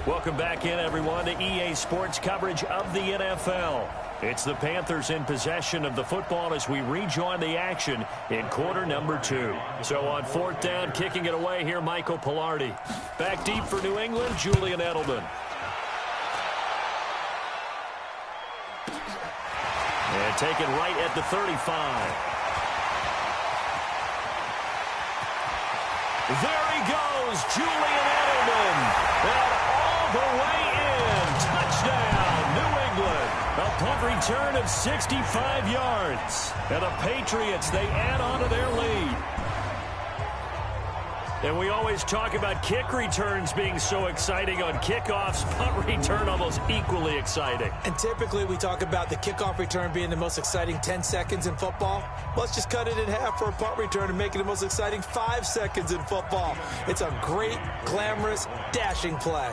Welcome back in, everyone, to EA Sports coverage of the NFL. It's the Panthers in possession of the football as we rejoin the action in quarter number 2. So on 4th down, kicking it away here, Michael Pilardi. Back deep for New England, Julian Edelman. And taken right at the 35. There he goes, Julian Edelman. And all the way in. Touchdown, New England. A punt return of 65 yards. And the Patriots, they add on to their lead. And we always talk about kick returns being so exciting on kickoffs. Punt return almost equally exciting. And typically we talk about the kickoff return being the most exciting 10 seconds in football. Let's just cut it in half for a punt return and make it the most exciting 5 seconds in football. It's a great, glamorous, dashing play.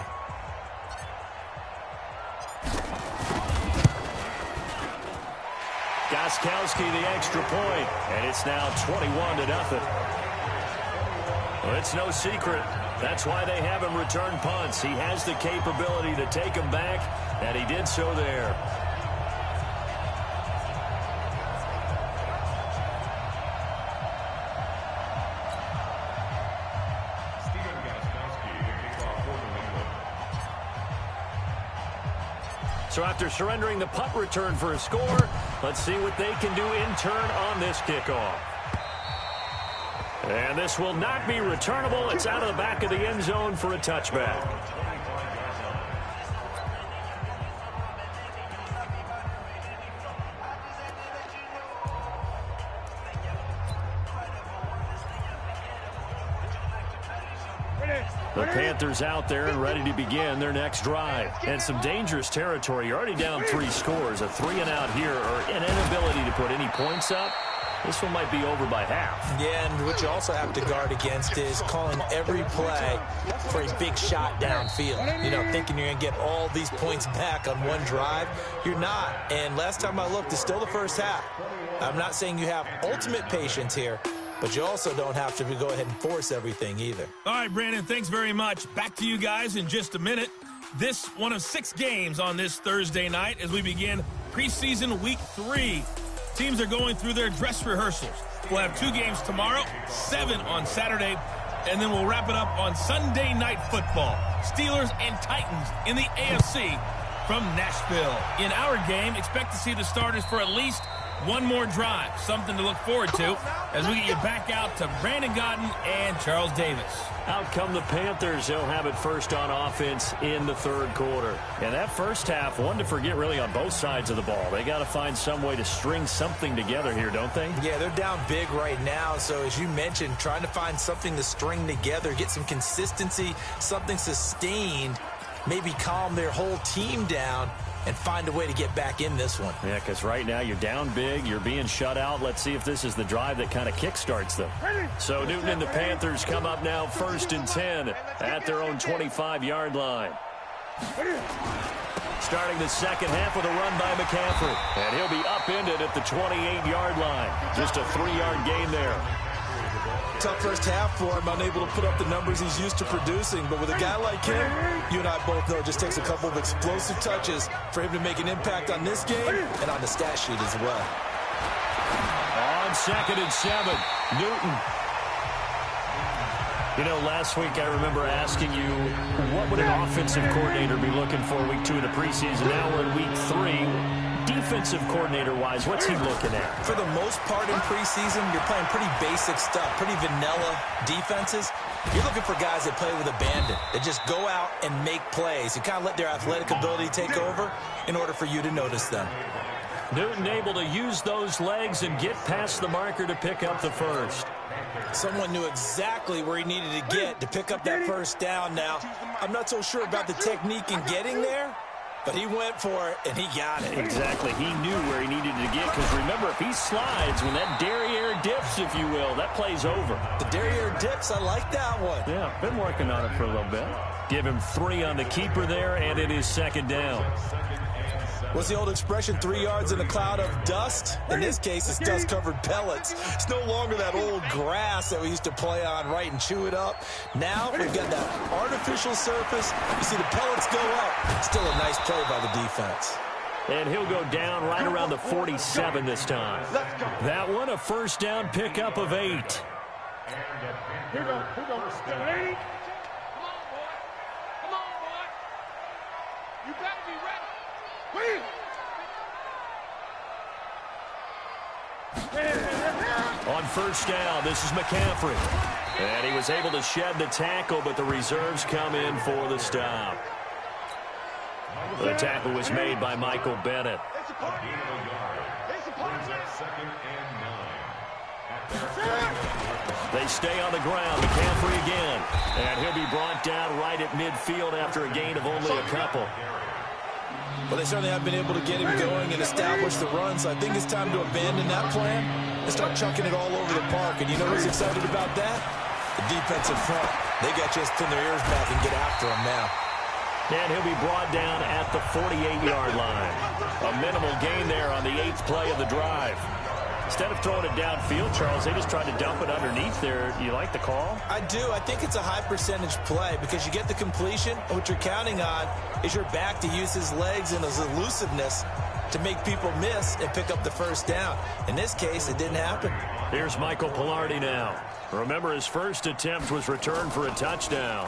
Gostkowski the extra point, and it's now 21-0. Well, it's no secret. That's why they have him return punts. He has the capability to take them back, and he did so there. So after surrendering the punt return for a score, let's see what they can do in turn on this kickoff. And this will not be returnable. It's out of the back of the end zone for a touchback. The Panthers out there and ready to begin their next drive. And some dangerous territory. You're already down 3 scores. A 3-and-out here, or an inability to put any points up. This one might be over by half. Yeah, and what you also have to guard against is calling every play for a big shot downfield. You know, thinking you're going to get all these points back on one drive. You're not. And last time I looked, it's still the first half. I'm not saying you have ultimate patience here, but you also don't have to go ahead and force everything either. All right, Brandon, thanks very much. Back to you guys in just a minute. This one of 6 games on this Thursday night as we begin preseason week 3. Teams are going through their dress rehearsals. We'll have 2 games tomorrow, 7 on Saturday, and then we'll wrap it up on Sunday Night Football. Steelers and Titans in the AFC from Nashville. In our game, expect to see the starters for at least one more drive, something to look forward to as we get you back out to Brandon Godden and Charles Davis. Out come the Panthers. They'll have it first on offense in the 3rd quarter. And that first half, one to forget really on both sides of the ball. They got to find some way to string something together here, don't they? Yeah, they're down big right now. So as you mentioned, trying to find something to string together, get some consistency, something sustained, maybe calm their whole team down and find a way to get back in this one. Yeah, because right now you're down big, you're being shut out. Let's see if this is the drive that kind of kickstarts them. So Newton and the Panthers come up now 1st and 10 at their own 25-yard line. Starting the second half with a run by McCaffrey. And he'll be upended at the 28-yard line. Just a 3-yard gain there. Tough first half for him, unable to put up the numbers he's used to producing. But with a guy like him, you and I both know it just takes a couple of explosive touches for him to make an impact on this game and on the stat sheet as well. On 2nd and 7, Newton. You know, last week I remember asking you, what would an offensive coordinator be looking for week 2 of the preseason? Now we're in week 3. Defensive coordinator-wise, what's he looking at? For the most part in preseason, you're playing pretty basic stuff, pretty vanilla defenses. You're looking for guys that play with abandon, that just go out and make plays. You kind of let their athletic ability take over in order for you to notice them. Newton able to use those legs and get past the marker to pick up the first. Someone knew exactly where he needed to get to pick up that first down now. I'm not so sure about the technique in getting there, but he went for it, and he got it. Exactly. He knew where he needed to get, because remember, if he slides, when that derriere dips, if you will, that play's over. The derriere dips, I like that one. Yeah, been working on it for a little bit. Give him 3 on the keeper there, and it is 2nd down. What's the old expression, 3 yards in a cloud of dust? In this case, it's dust-covered pellets. It's no longer that old grass that we used to play on, right, and chew it up. Now we've got that artificial surface. You see the pellets go up. Still a nice play by the defense. And he'll go down right around the 47 this time. That one, a first down pickup of 8. Here we go. Ready? Come on, boy. You better be ready. On first down, this is McCaffrey. And he was able to shed the tackle, but the reserves come in for the stop. The tackle was made by Michael Bennett. They stay on the ground. McCaffrey again. And he'll be brought down right at midfield after a gain of only a couple. Well, they certainly have been able to get him going and establish the run, so I think it's time to abandon that plan and start chucking it all over the park. And you know who's excited about that? The defensive front. They got to just pin their ears back and get after him now. And he'll be brought down at the 48-yard line. A minimal gain there on the 8th play of the drive. Instead of throwing it downfield, Charles, they just tried to dump it underneath there. You like the call? I do. I think it's a high-percentage play because you get the completion, and what you're counting on is your back to use his legs and his elusiveness to make people miss and pick up the first down. In this case, it didn't happen. Here's Michael Pilardi now. Remember, his first attempt was returned for a touchdown.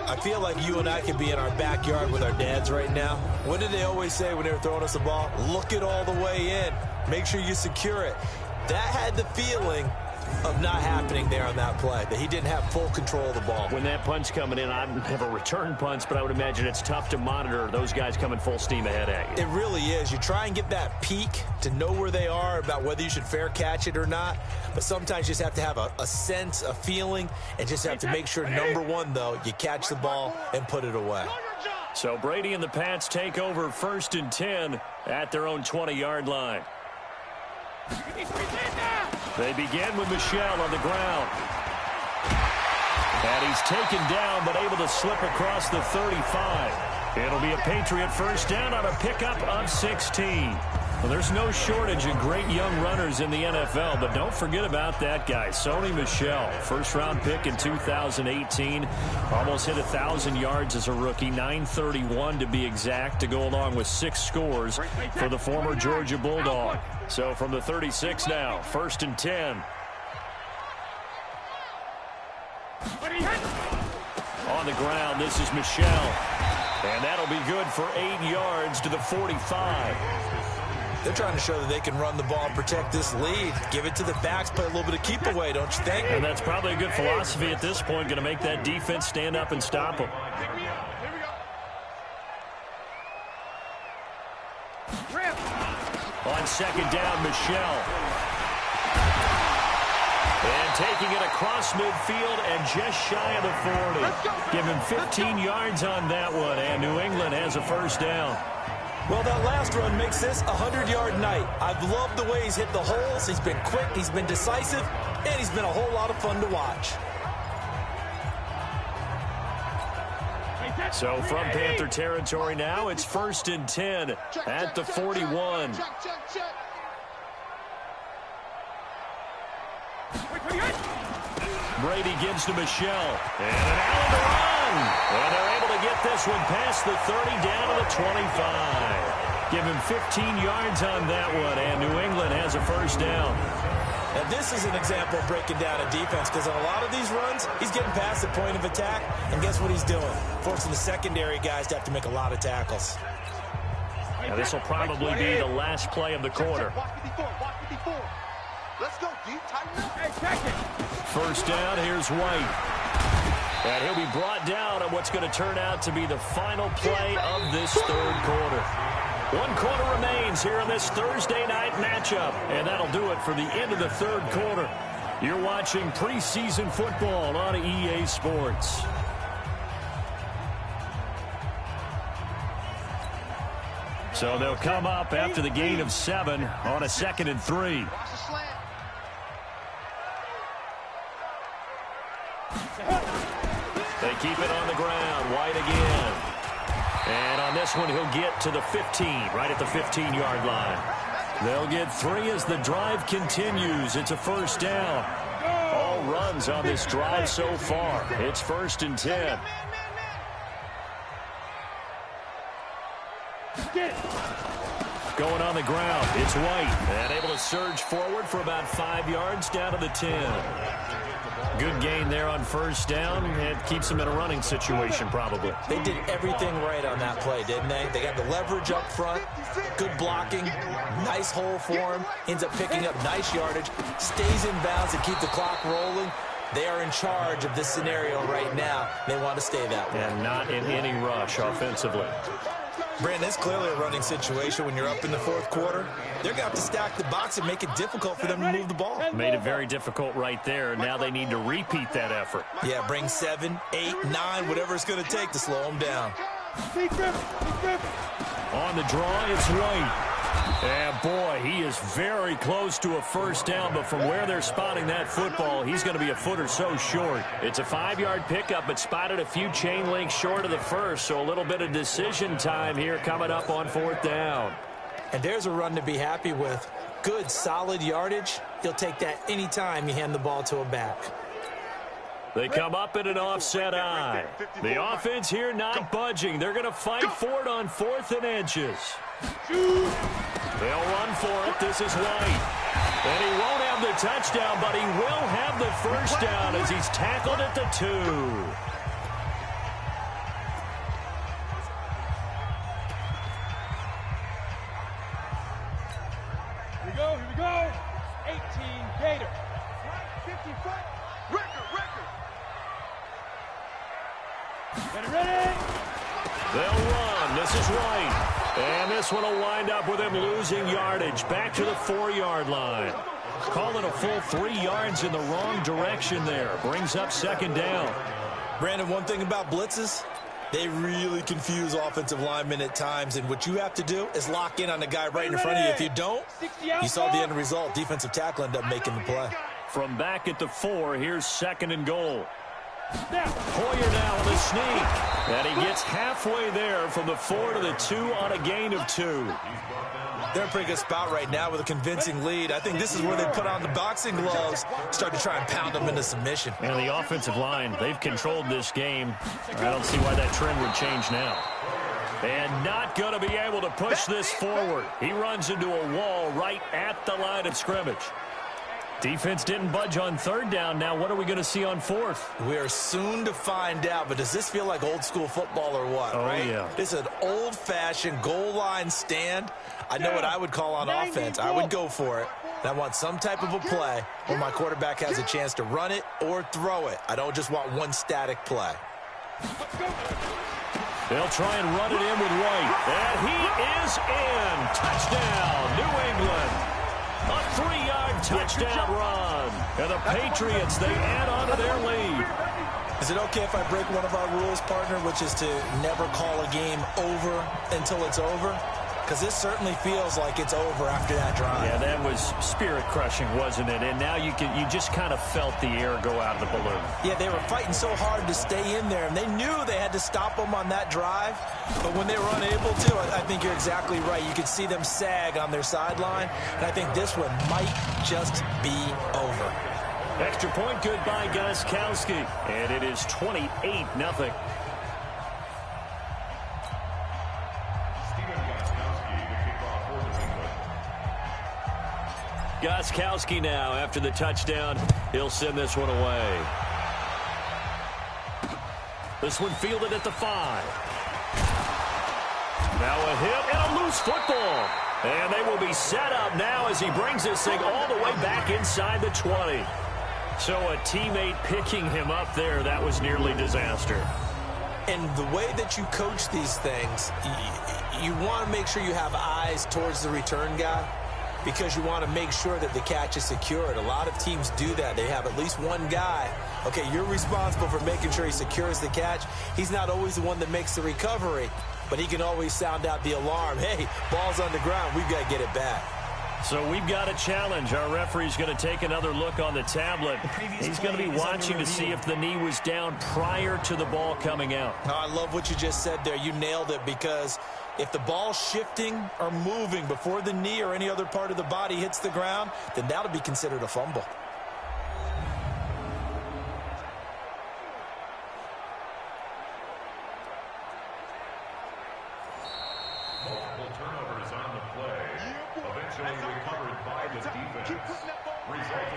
I feel like you and I could be in our backyard with our dads right now. What did they always say when they were throwing us the ball? Look it all the way in. Make sure you secure it. That had the feeling of not happening there on that play, that he didn't have full control of the ball. When that punch coming in, I have a return punch, but I would imagine it's tough to monitor those guys coming full steam ahead at you. It really is. You try and get that peek to know where they are about whether you should fair catch it or not, but sometimes you just have to have a sense, a feeling, and just have to make sure, number one, though, you catch the ball and put it away. So Brady and the Pats take over 1st and 10 at their own 20-yard line. They begin with Michelle on the ground. And he's taken down, but able to slip across the 35. It'll be a Patriot first down on a pickup of 16. Well, there's no shortage of great young runners in the NFL, but don't forget about that guy, Sony Michelle. First-round pick in 2018. Almost hit 1,000 yards as a rookie, 931 to be exact, to go along with 6 scores for the former Georgia Bulldog. So from the 36 now, 1st and 10. On the ground, this is Michelle. And that'll be good for 8 yards to the 45. They're trying to show that they can run the ball and protect this lead. Give it to the backs, play a little bit of keep away, don't you think? And that's probably a good philosophy at this point, going to make that defense stand up and stop them. On 2nd down, Michelle. And taking it across midfield and just shy of the 40. Give him 15 yards on that one, and New England has a first down. Well, that last run makes this a 100-yard night. I've loved the way he's hit the holes. He's been quick, he's been decisive, and he's been a whole lot of fun to watch. So from Panther territory now, it's 1st and 10 at the 41. Brady gives to Michelle. And an Allen to run. And they're able to get this one past the 30 down to the 25. Give him 15 yards on that one, and New England has a first down. Now, this is an example of breaking down a defense, because on a lot of these runs, he's getting past the point of attack, and guess what he's doing? Forcing the secondary guys to have to make a lot of tackles. Now, this will probably be the last play of the quarter. Let's go, deep, tighten up. Hey, check it. First down, here's White. And he'll be brought down on what's going to turn out to be the final play of this 3rd quarter. 1 quarter remains here in this Thursday night matchup. And that'll do it for the end of the 3rd quarter. You're watching preseason football on EA Sports. So they'll come up after the gain of 7 on a 2nd and 3. They keep it on the ground. White again. And on this one, he'll get to the 15, right at the 15-yard line. They'll get 3 as the drive continues. It's a first down. All runs on this drive so far. It's 1st and 10. Going on the ground, it's White. And able to surge forward for about 5 yards down to the 10. Good gain there on first down. It keeps them in a running situation, probably. They did everything right on that play, didn't they? They got the leverage up front, good blocking, nice hole for him, ends up picking up nice yardage, stays in bounds and keep the clock rolling. They are in charge of this scenario right now. They want to stay that way. And not in any rush offensively. Brandon, it's clearly a running situation when you're up in the 4th quarter. They're going to have to stack the box and make it difficult for them to move the ball. Made it very difficult right there. Now they need to repeat that effort. Yeah, bring 7, 8, 9, whatever it's going to take to slow them down. On the draw, it's White. And, boy, he is very close to a first down, but from where they're spotting that football, he's going to be a foot or so short. It's a 5-yard pickup, but spotted a few chain links short of the first, so a little bit of decision time here coming up on 4th down. And there's a run to be happy with. Good, solid yardage. He'll take that any time you hand the ball to a back. They come up in an offset eye. The offense here not budging. They're going to fight for it on 4th and inches. They'll run for it. This is White. And he won't have the touchdown, but he will have the first down as he's tackled at the 2. Here we go. 18 Gator. 54. Record. Ready. They'll run. This is White. And this one will wind up with him losing yardage. Back to the 4-yard line. Call it a full 3 yards in the wrong direction there. Brings up 2nd down. Brandon, one thing about blitzes, they really confuse offensive linemen at times. And what you have to do is lock in on the guy right in front of you. If you don't, you saw the end result. Defensive tackle ended up making the play. From back at the 4, here's 2nd and goal. Hoyer now with a sneak. And he gets halfway there from the 4 to the 2 on a gain of 2. They're in a pretty good spot right now with a convincing lead. I think this is where they put on the boxing gloves, start to try and pound them into submission. And the offensive line, they've controlled this game. I don't see why that trend would change now. And not going to be able to push this forward. He runs into a wall right at the line of scrimmage. Defense didn't budge on 3rd down. Now what are we going to see on 4th? We are soon to find out, but does this feel like old school football or what, right? Yeah. This is an old-fashioned goal line stand. I know what I would call on offense. I would go for it. And I want some type of a play where my quarterback has a chance to run it or throw it. I don't just want one static play. They'll try and run it in with White. And he is in. Touchdown, New England. A 3-yard touchdown run. And the Patriots, they add on to their lead. Is it okay if I break one of our rules, partner, which is to never call a game over until it's over? Because this certainly feels like it's over after that drive. Yeah, that was spirit-crushing, wasn't it? And now you just kind of felt the air go out of the balloon. Yeah, they were fighting so hard to stay in there, and they knew they had to stop them on that drive. But when they were unable to, I think you're exactly right. You could see them sag on their sideline, and I think this one might just be over. Extra point good by Gostkowski, and it is 28-0. Gostkowski now after the touchdown. He'll send this one away. This one fielded at the 5. Now a hit and a loose football. And they will be set up now as he brings this thing all the way back inside the 20. So a teammate picking him up there, that was nearly disaster. And the way that you coach these things, you want to make sure you have eyes towards the return guy. because you want to make sure that the catch is secured. A lot of teams do that. They have at least one guy. Okay, you're responsible for making sure he secures the catch. He's not always the one that makes the recovery, but he can always sound out the alarm. Hey, ball's on the ground. We've got to get it back. So we've got a challenge. Our referee's going to take another look on the tablet. He's going to be watching to see if the knee was down prior to the ball coming out. Oh, I love what you just said there. You nailed it, because if the ball's shifting or moving before the knee or any other part of the body hits the ground, then that'll be considered a fumble.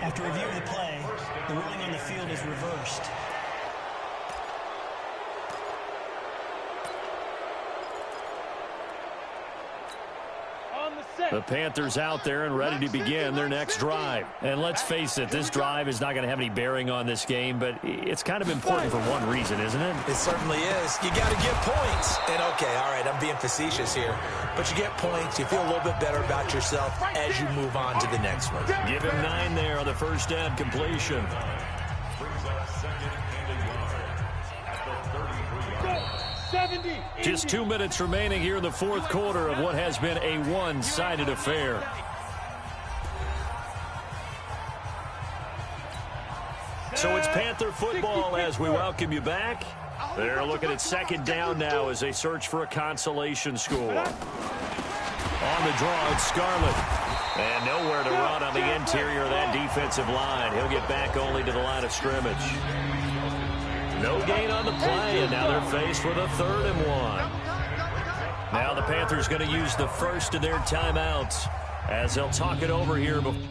After review of the play, the ruling on the field is reversed. The Panthers out there and ready to begin their next drive. And let's face it, this drive is not going to have any bearing on this game, but it's kind of important for one reason, isn't it? It certainly is. You got to get points. And, okay, all right, I'm being facetious here. But you get points. You feel a little bit better about yourself as you move on to the next one. Give him 9 there on the first down completion. Just 2 minutes remaining here in the fourth quarter of what has been a one-sided affair. So it's Panther football as we welcome you back. They're looking at second down now as they search for a consolation score. On the draw, it's Scarlett. And nowhere to run on the interior of that defensive line. He'll get back only to the line of scrimmage. No gain on the play, and now they're faced with a 3rd and 1. Now the Panthers going to use the first of their timeouts as they'll talk it over here before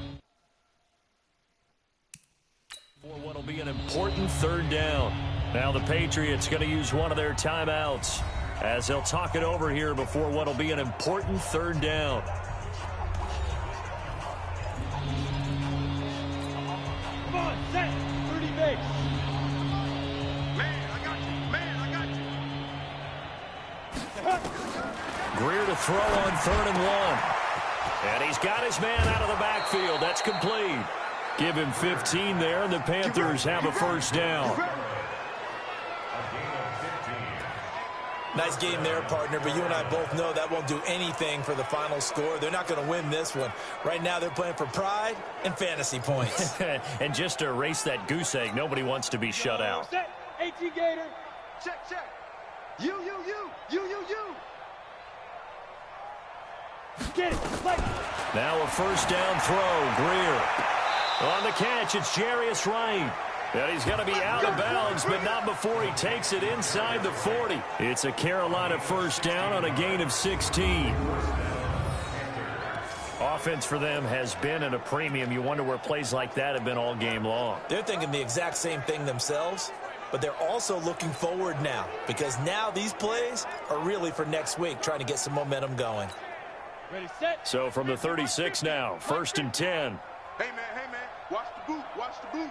what will be an important 3rd down. Now the Patriots going to use one of their timeouts as they'll talk it over here before what will be an important 3rd down. Come on, set, 30 base. Greer to throw on 3rd and 1. And he's got his man out of the backfield. That's complete. Give him 15 there, and the Panthers have a first down. Nice game there, partner, but you and I both know that won't do anything for the final score. They're not going to win this one. Right now they're playing for pride and fantasy points. And just to erase that goose egg, nobody wants to be shut out. 18 Gator. Check. You. Get it. Play. Now a first down throw. Greer. On the catch, it's Jarius Wright. And he's going to be out of bounds, but not before he takes it inside the 40. It's a Carolina first down on a gain of 16. Offense for them has been at a premium. You wonder where plays like that have been all game long. They're thinking the exact same thing themselves, but they're also looking forward now, because now these plays are really for next week, trying to get some momentum going. Ready, set. So from the 36 now, 1st and 10. Hey, man, watch the boot.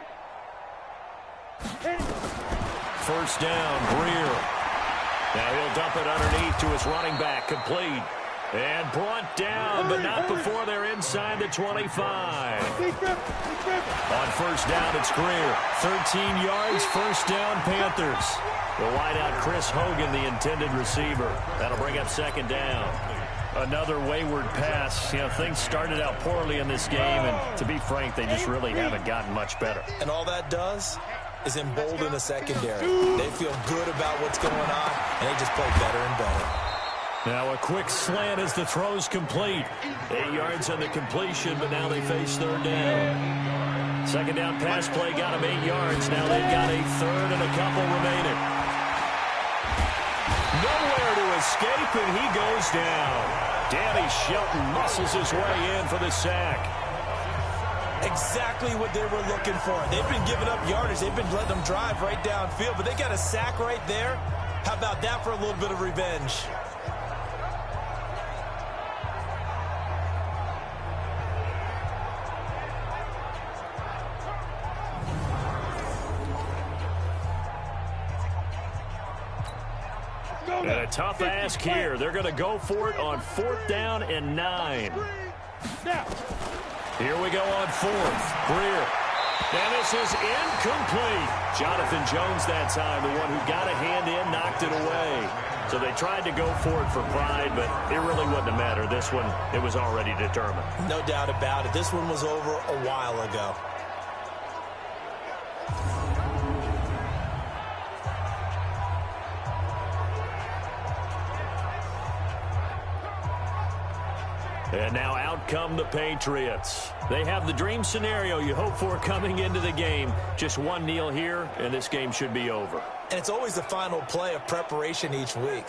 First down, Greer. Now he'll dump it underneath to his running back, complete. And brought down, but not before they're inside the 25. On first down, it's Greer. 13 yards, first down, Panthers. The wideout, Chris Hogan, the intended receiver. That'll bring up second down. Another wayward pass. You know, things started out poorly in this game, and to be frank, they just really haven't gotten much better. And all that does is embolden the secondary. They feel good about what's going on, and they just play better and better. Now a quick slant as the throw's complete. 8 yards on the completion, but now they face 3rd down. Second down pass play got them 8 yards. Now they've got a 3rd and a couple remaining. Nowhere to escape, and he goes down. Danny Shelton muscles his way in for the sack. Exactly what they were looking for. They've been giving up yardage. They've been letting them drive right downfield, but they got a sack right there. How about that for a little bit of revenge? And a tough ask here. They're going to go for it on 4th down and 9. Now. Here we go on fourth. Greer. And this is incomplete. Jonathan Jones that time, the one who got a hand in, knocked it away. So they tried to go for it for pride, but it really wouldn't have mattered. This one, it was already determined. No doubt about it. This one was over a while ago. And now out come the Patriots. They have the dream scenario you hope for coming into the game. Just one kneel here, and this game should be over. And it's always the final play of preparation each week.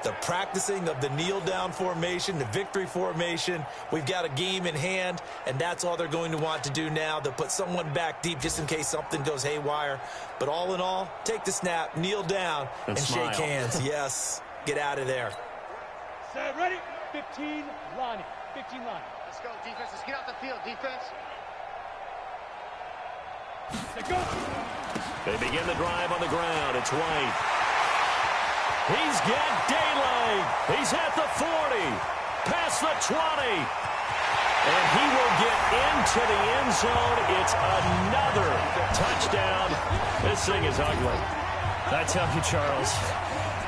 The practicing of the kneel-down formation, the victory formation. We've got a game in hand, and that's all they're going to want to do now. They'll put someone back deep just in case something goes haywire. But all in all, take the snap, kneel down, and shake hands. Yes, get out of there. Set, ready? 15, Lonnie. 15 line. Let's go, defense. Let's get out the field, defense. Let's go. They begin the drive on the ground. It's White. He's got daylight. He's at the 40. Past the 20. And he will get into the end zone. It's another touchdown. This thing is ugly. I tell you, Charles,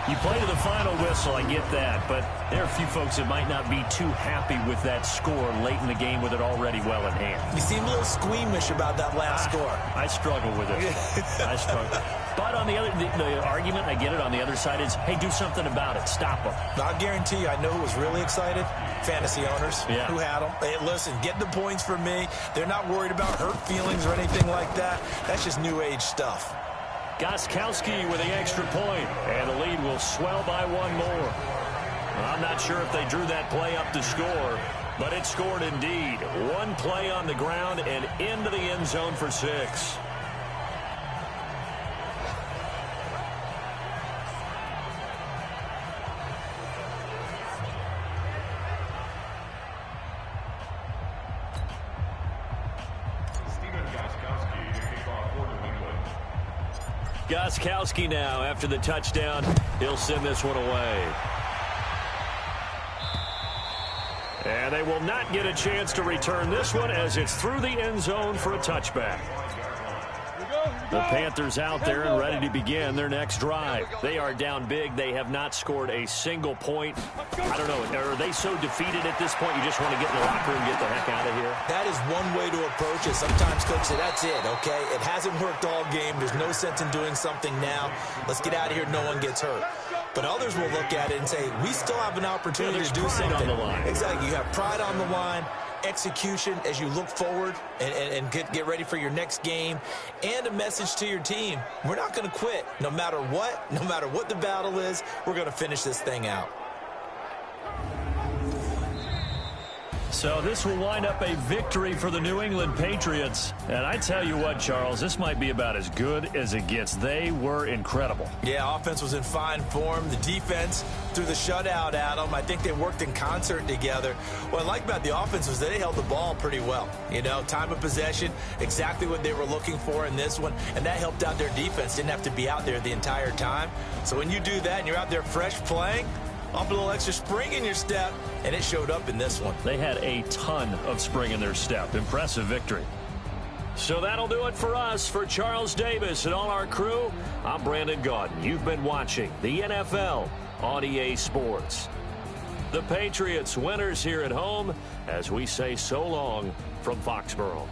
you play to the final whistle, I get that, but there are a few folks that might not be too happy with that score late in the game with it already well in hand. You seem a little squeamish about that last score. I struggle with it. I struggle. But on the other, the argument, I get it, on the other side is, hey, do something about it. Stop them. I guarantee you, I know who was really excited. Fantasy owners who had them. Hey, listen, get the points for me. They're not worried about hurt feelings or anything like that. That's just new age stuff. Gostkowski with the extra point, and the lead will swell by one more. I'm not sure if they drew that play up to score, but it scored indeed. One play on the ground and into the end zone for 6. Gostkowski now, after the touchdown, he'll send this one away. And they will not get a chance to return this one as it's through the end zone for a touchback. The Panthers out there and ready to begin their next drive. They are down big. They have not scored a single point. I don't know. Are they so defeated at this point you just want to get in the locker room and get the heck out of here? That is one way to approach it. Sometimes coaches say, that's it, okay? It hasn't worked all game. There's no sense in doing something now. Let's get out of here. No one gets hurt. But others will look at it and say, we still have an opportunity to do something. On the line. Exactly. You have pride on the line. Execution as you look forward and get ready for your next game, and a message to your team. We're not going to quit no matter what the battle is. We're going to finish this thing out. So this will wind up a victory for the New England Patriots. And I tell you what, Charles, this might be about as good as it gets. They were incredible. Yeah, offense was in fine form. The defense threw the shutout at them. I think they worked in concert together. What I like about the offense was that they held the ball pretty well. You know, time of possession, exactly what they were looking for in this one. And that helped out their defense. Didn't have to be out there the entire time. So when you do that and you're out there fresh playing, up a little extra spring in your step, and it showed up in this one. They had a ton of spring in their step. Impressive victory. So that'll do it for us. For Charles Davis and all our crew, I'm Brandon Gaudin. You've been watching the NFL on EA Sports. The Patriots winners here at home as we say so long from Foxborough.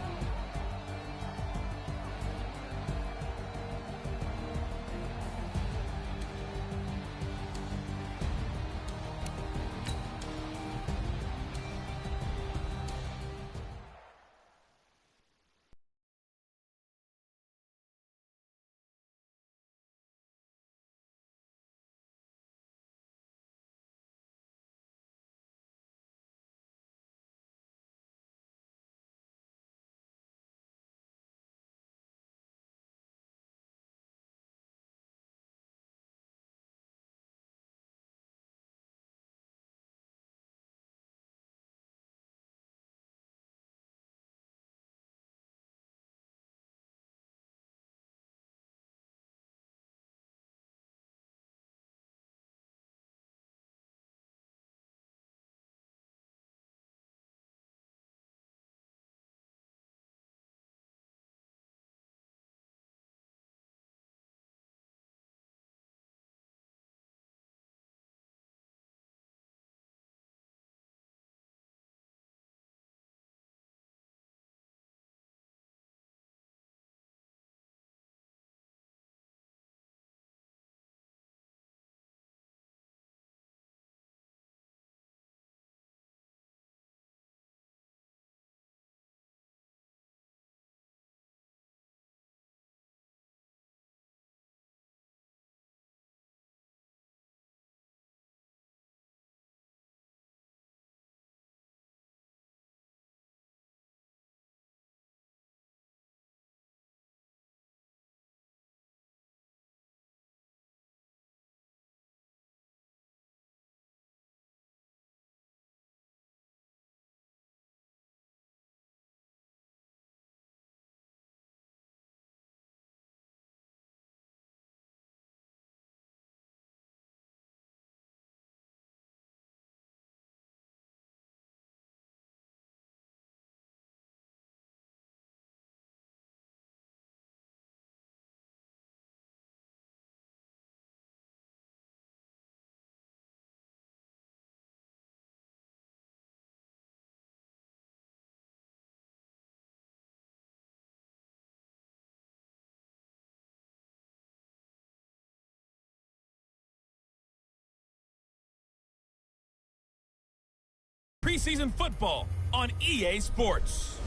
preseason football on EA Sports.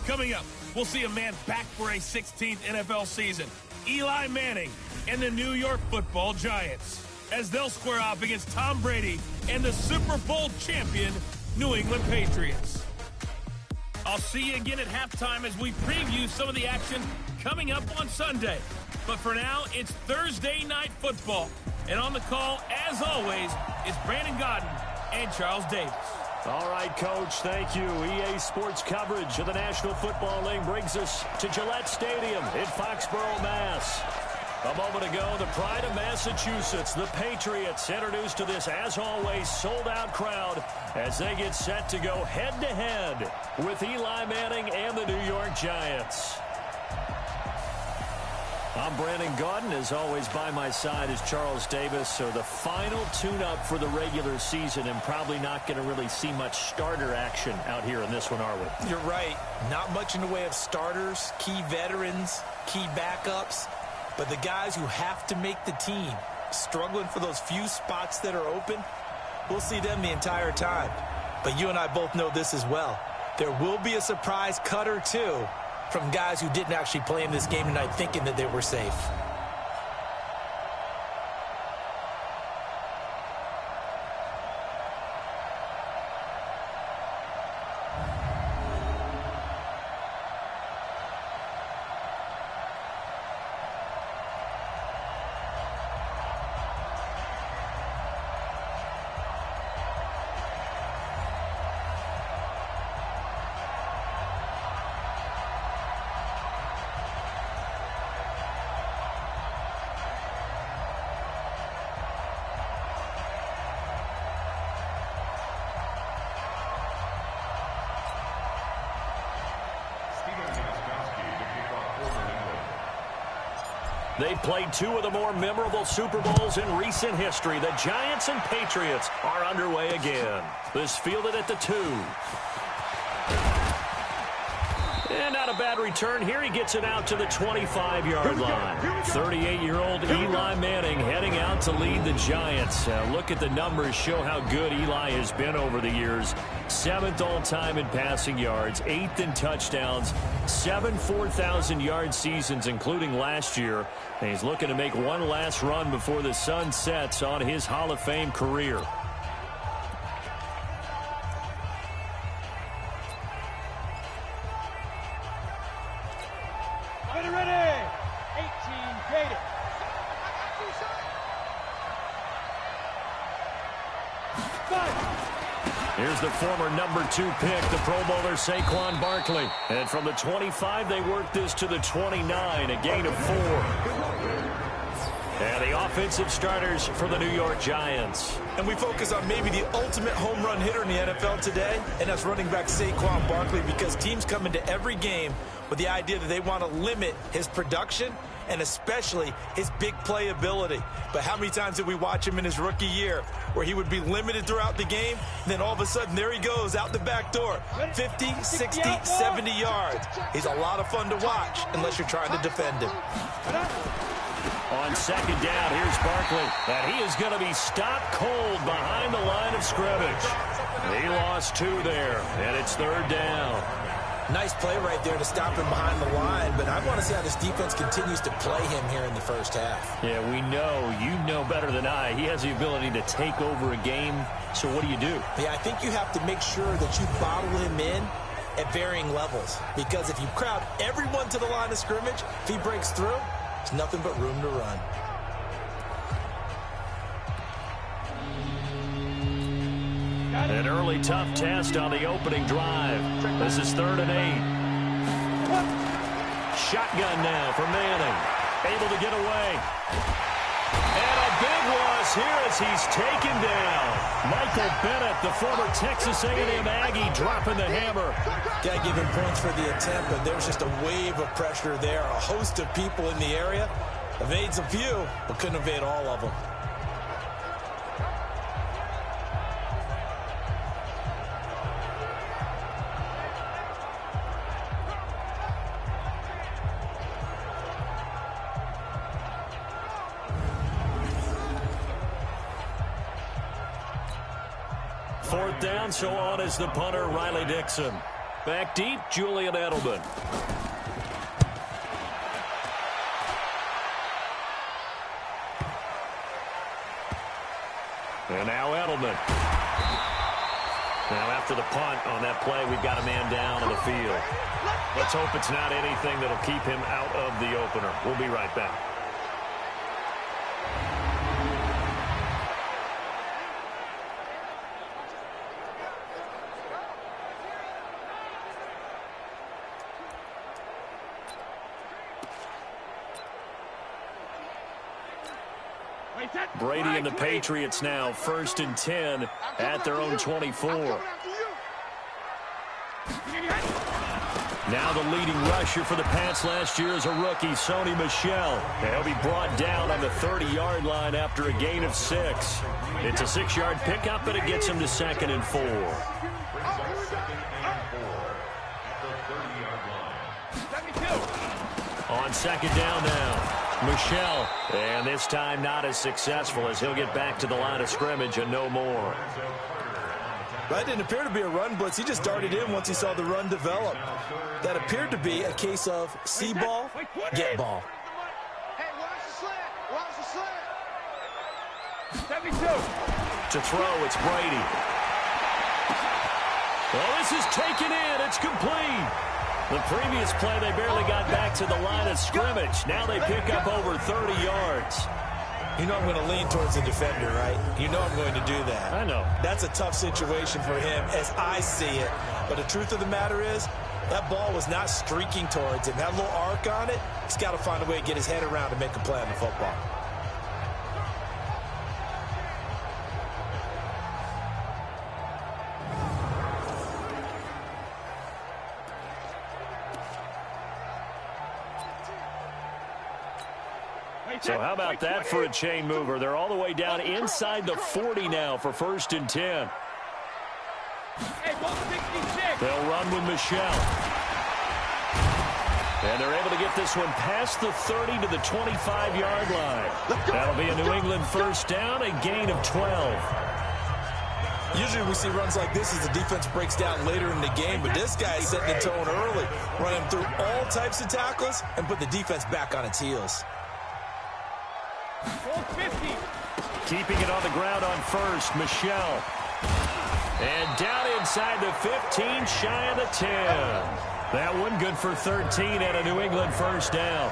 Coming up, we'll see a man back for a 16th NFL season, Eli Manning and the New York Football Giants, as they'll square off against Tom Brady and the Super Bowl champion New England Patriots. I'll see you again at halftime as we preview some of the action coming up on Sunday. But for now, it's Thursday Night Football. And on the call, as always, is Brandon Godden and Charles Davis. All right, Coach, thank you. EA Sports coverage of the National Football League brings us to Gillette Stadium in Foxborough, Mass. A moment ago, the pride of Massachusetts, the Patriots, introduced to this, as always, sold-out crowd as they get set to go head-to-head with Eli Manning and the New York Giants. I'm Brandon Gaudin. As always, by my side is Charles Davis. So the final tune-up for the regular season, and probably not going to really see much starter action out here in this one, are we? You're right. Not much in the way of starters, key veterans, key backups. But the guys who have to make the team, struggling for those few spots that are open, we'll see them the entire time. But you and I both know this as well. There will be a surprise cut or two from guys who didn't actually play in this game tonight thinking that they were safe. They played two of the more memorable Super Bowls in recent history. The Giants and Patriots are underway again. This fielded at the 2. And not a bad return here. He gets it out to the 25-yard line. 38-year-old Eli Manning heading out to lead the Giants. Look at the numbers, show how good Eli has been over the years. 7th all-time in passing yards, 8th in touchdowns, 7 4,000-yard seasons, including last year. And he's looking to make one last run before the sun sets on his Hall of Fame career. Ready. 18, Gator. Here's the former number 2 pick, the Pro Bowler Saquon Barkley. And from the 25, they work this to the 29, a gain of 4. And the offensive starters for the New York Giants. And we focus on maybe the ultimate home run hitter in the NFL today, and that's running back Saquon Barkley, because teams come into every game with the idea that they want to limit his production and especially his big playability. But how many times did we watch him in his rookie year where he would be limited throughout the game, and then all of a sudden there he goes out the back door, 50, 60, 70 yards. He's a lot of fun to watch unless you're trying to defend him. On second down, here's Barkley, and he is going to be stopped cold behind the line of scrimmage. He lost 2 there, and it's 3rd down. Nice play right there to stop him behind the line, but I want to see how this defense continues to play him here in the first half. Yeah, we know, you know better than I, he has the ability to take over a game, so what do you do? Yeah, I think you have to make sure that you bottle him in at varying levels, because if you crowd everyone to the line of scrimmage, if he breaks through, there's nothing but room to run. An early tough test on the opening drive. This is 3rd and 8. Shotgun now for Manning. Able to get away. And a big loss here as he's taken down. Michael Bennett, the former Texas A&M Aggie, dropping the hammer. Got to give him points for the attempt, but there's just a wave of pressure there. A host of people in the area. Evades a few, but couldn't evade all of them. 4th down, so on is the punter, Riley Dixon. Back deep, Julian Edelman. And now Edelman. Now after the punt on that play, we've got a man down on the field. Let's hope it's not anything that'll keep him out of the opener. We'll be right back. Brady and the Patriots now 1st and 10 at their own 24. Now the leading rusher for the Pats last year is a rookie, Sony Michelle. He'll be brought down on the 30-yard line after a gain of 6. It's a 6-yard pickup, but it gets him to 2nd and 4. On 2nd down now. Michelle, and this time not as successful as he'll get back to the line of scrimmage and no more. That didn't appear to be a run blitz. He just darted in once he saw the run develop. That appeared to be a case of see ball, get ball. Hey, watch the slant. Watch the slant. 72. To throw, it's Brady. Well, this is taken in. It's complete. The previous play, they barely got back to the line of scrimmage. Now they pick up over 30 yards. You know I'm going to lean towards the defender, right? You know I'm going to do that. I know. That's a tough situation for him as I see it. But the truth of the matter is, that ball was not streaking towards him. That little arc on it, he's got to find a way to get his head around and make a play on the football. So how about that for a chain mover? They're all the way down inside the 40 now for 1st and 10. They'll run with Michelle. And they're able to get this one past the 30 to the 25-yard line. That'll be a New England 1st down, a gain of 12. Usually we see runs like this as the defense breaks down later in the game, but this guy is setting the tone early, running through all types of tackles and put the defense back on its heels. Keeping it on the ground on 1st, Michelle. And down inside the 15, shy of the 10. That one good for 13 and a New England 1st down.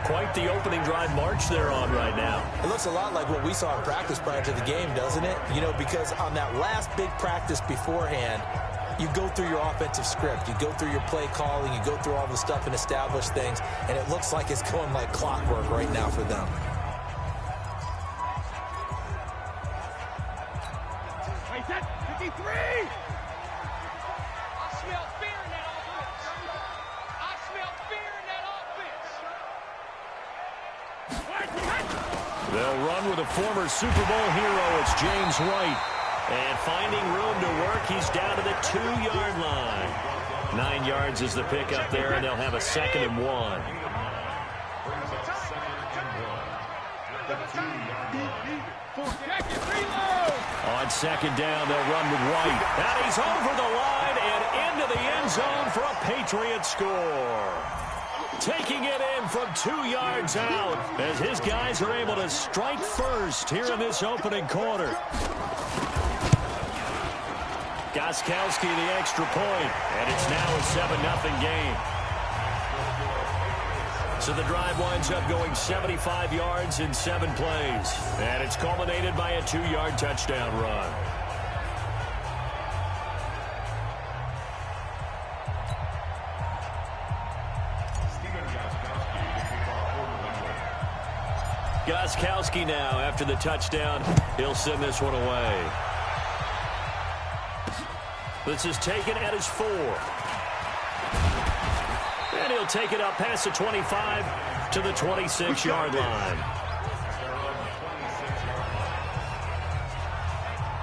Quite the opening drive march they're on right now. It looks a lot like what we saw in practice prior to the game, doesn't it? You know, because on that last big practice beforehand, you go through your offensive script. You go through your play calling. You go through all the stuff and establish things. And it looks like it's going like clockwork right now for them. They'll run with a former Super Bowl hero. It's James White. And finding room to work, he's down to the 2-yard line. 9 yards is the pickup there, and they'll have a 2nd and 1. On 2nd down, they'll run with White. And he's over the line and into the end zone for a Patriots score. Taking it in from 2 yards out as his guys are able to strike first here in this opening quarter. Gostkowski the extra point, and it's now a 7-0 game. So the drive winds up going 75 yards in 7 plays, and it's culminated by a 2-yard touchdown run. Gostkowski now, after the touchdown, he'll send this one away. This is taken at his 4. And he'll take it up past the 25 to the 26-yard line.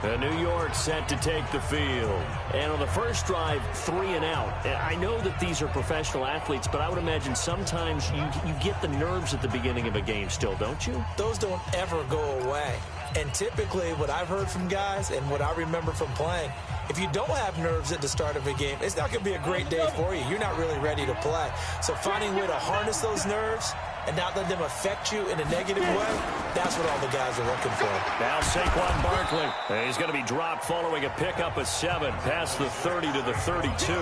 And New York set to take the field. And on the first drive, 3 and out. And I know that these are professional athletes, but I would imagine sometimes you get the nerves at the beginning of a game still, don't you? Those don't ever go away. And typically what I've heard from guys and what I remember from playing, if you don't have nerves at the start of a game, it's not going to be a great day for you. You're not really ready to play. So finding a way to harness those nerves and not let them affect you in a negative way, that's what all the guys are looking for. Now Saquon Barkley. He's going to be dropped following a pickup of 7 past the 30 to the 32.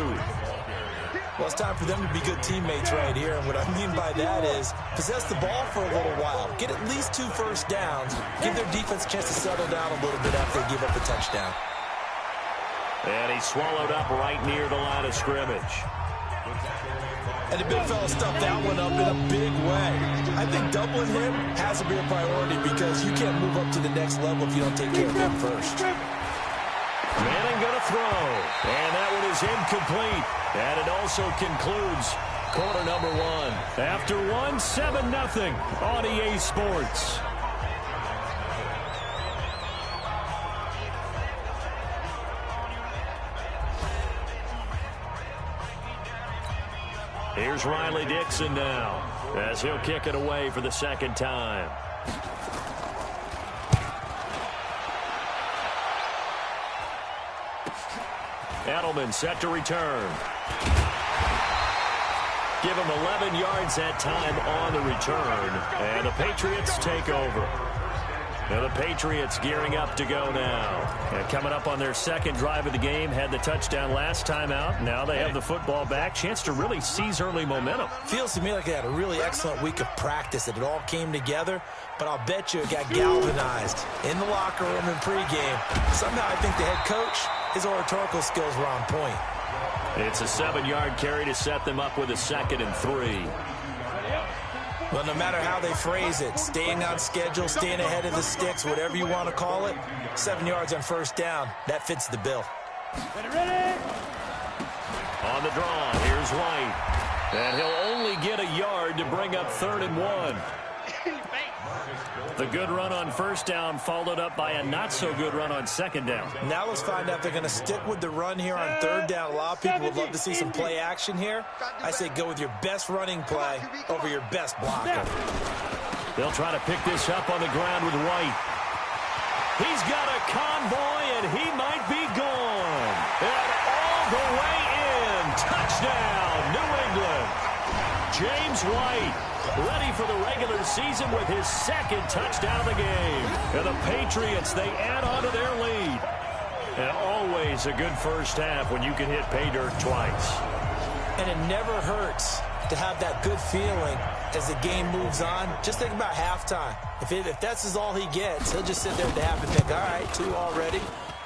Well, it's time for them to be good teammates right here. And what I mean by that is possess the ball for a little while. Get at least 2 first downs. Give their defense a chance to settle down a little bit after they give up a touchdown. And he's swallowed up right near the line of scrimmage. And the big fella stuffed that one up in a big way. I think doubling him has to be a priority because you can't move up to the next level if you don't take care of him first. Manning going to throw. And that one is incomplete. And it also concludes quarter number 1. After 1, 7-0 on EA Sports. Here's Riley Dixon now as he'll kick it away for the second time. Edelman set to return. Give him 11 yards that time on the return. And the Patriots take over. Now the Patriots gearing up to go now. And coming up on their second drive of the game, had the touchdown last time out. Now they have the football back. Chance to really seize early momentum. Feels to me like they had a really excellent week of practice. It all came together, but I'll bet you it got galvanized in the locker room in pregame. Somehow I think the head coach, his oratorical skills were on point. It's a 7-yard carry to set them up with a 2nd and 3. Well, no matter how they phrase it, staying on schedule, staying ahead of the sticks, whatever you want to call it, 7 yards on first down, that fits the bill. Ready. On the draw, here's White. And he'll only get a yard to bring up 3rd and 1. The good run on first down followed up by a not-so-good run on 2nd down. Now let's find out if they're going to stick with the run here on 3rd down. A lot of people would love to see some play action here. I say go with your best running play over your best blocker. They'll try to pick this up on the ground with White. He's got a convoy, and he might be gone. And all the way in. Touchdown, New England. James White, ready for the regular season with his 2nd touchdown of the game. And the Patriots, they add on to their lead. And always a good first half when you can hit pay dirt twice. And it never hurts to have that good feeling as the game moves on. Just think about halftime. If that's all he gets, he'll just sit there at the half and think, all right, 2 already.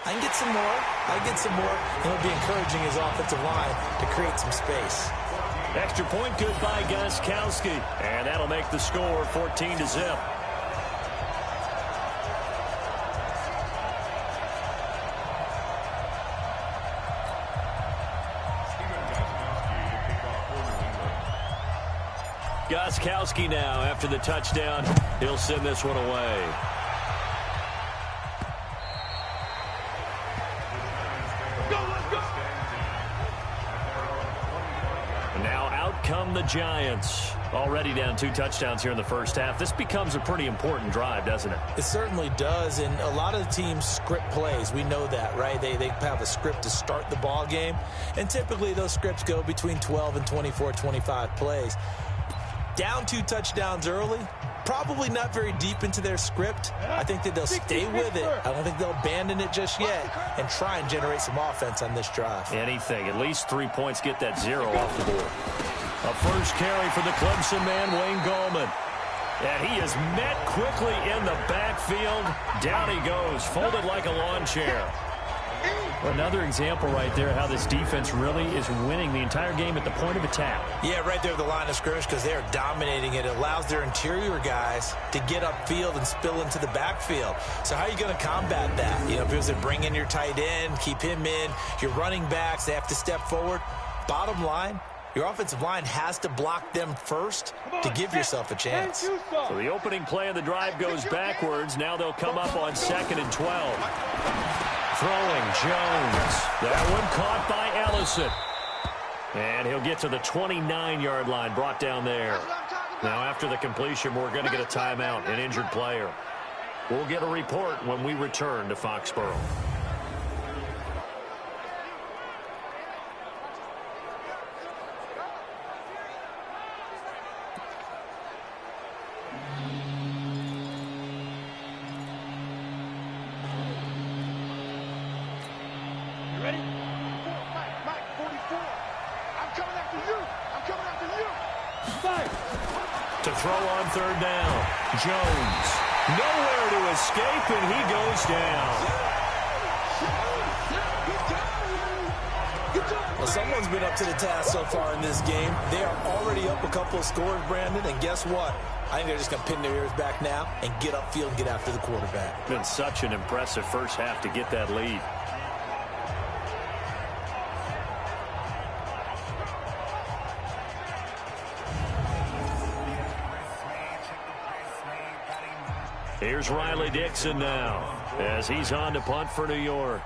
I can get some more. I can get some more. And he'll be encouraging his offensive line to create some space. Extra point good by Gostkowski. And that'll make the score 14-0. Gostkowski now after the touchdown. He'll send this one away. Come the Giants. Already down 2 touchdowns here in the first half. This becomes a pretty important drive, doesn't it? It certainly does, and a lot of the teams script plays. We know that, right? They have a script to start the ball game, and typically those scripts go between 12 and 24, 25 plays. Down 2 touchdowns early, probably not very deep into their script. I think that they'll stay with it. I don't think they'll abandon it just yet and try and generate some offense on this drive. Anything. At least 3 points, get that 0 off the board. A first carry for the Clemson man, Wayne Gallman. And he is met quickly in the backfield. Down he goes, folded like a lawn chair. Another example right there how this defense really is winning the entire game at the point of attack. Yeah, right there at the line of scrimmage because they are dominating it. It allows their interior guys to get upfield and spill into the backfield. So how are you going to combat that? You know, if it was to bring in your tight end, keep him in, your running backs, they have to step forward. Bottom line, your offensive line has to block them first to give yourself a chance. So the opening play of the drive goes backwards. Now they'll come up on 2nd and 12. Throwing Jones. That one caught by Ellison. And he'll get to the 29-yard line, brought down there. Now after the completion, we're going to get a timeout, an injured player. We'll get a report when we return to Foxborough. To throw on third down. Jones. Nowhere to escape, and he goes down. Well, someone's been up to the task so far in this game. They are already up a couple of scores, Brandon, and guess what? I think they're just going to pin their ears back now and get upfield and get after the quarterback. Been such an impressive first half to get that lead. Here's Riley Dixon now as he's on to punt for New York.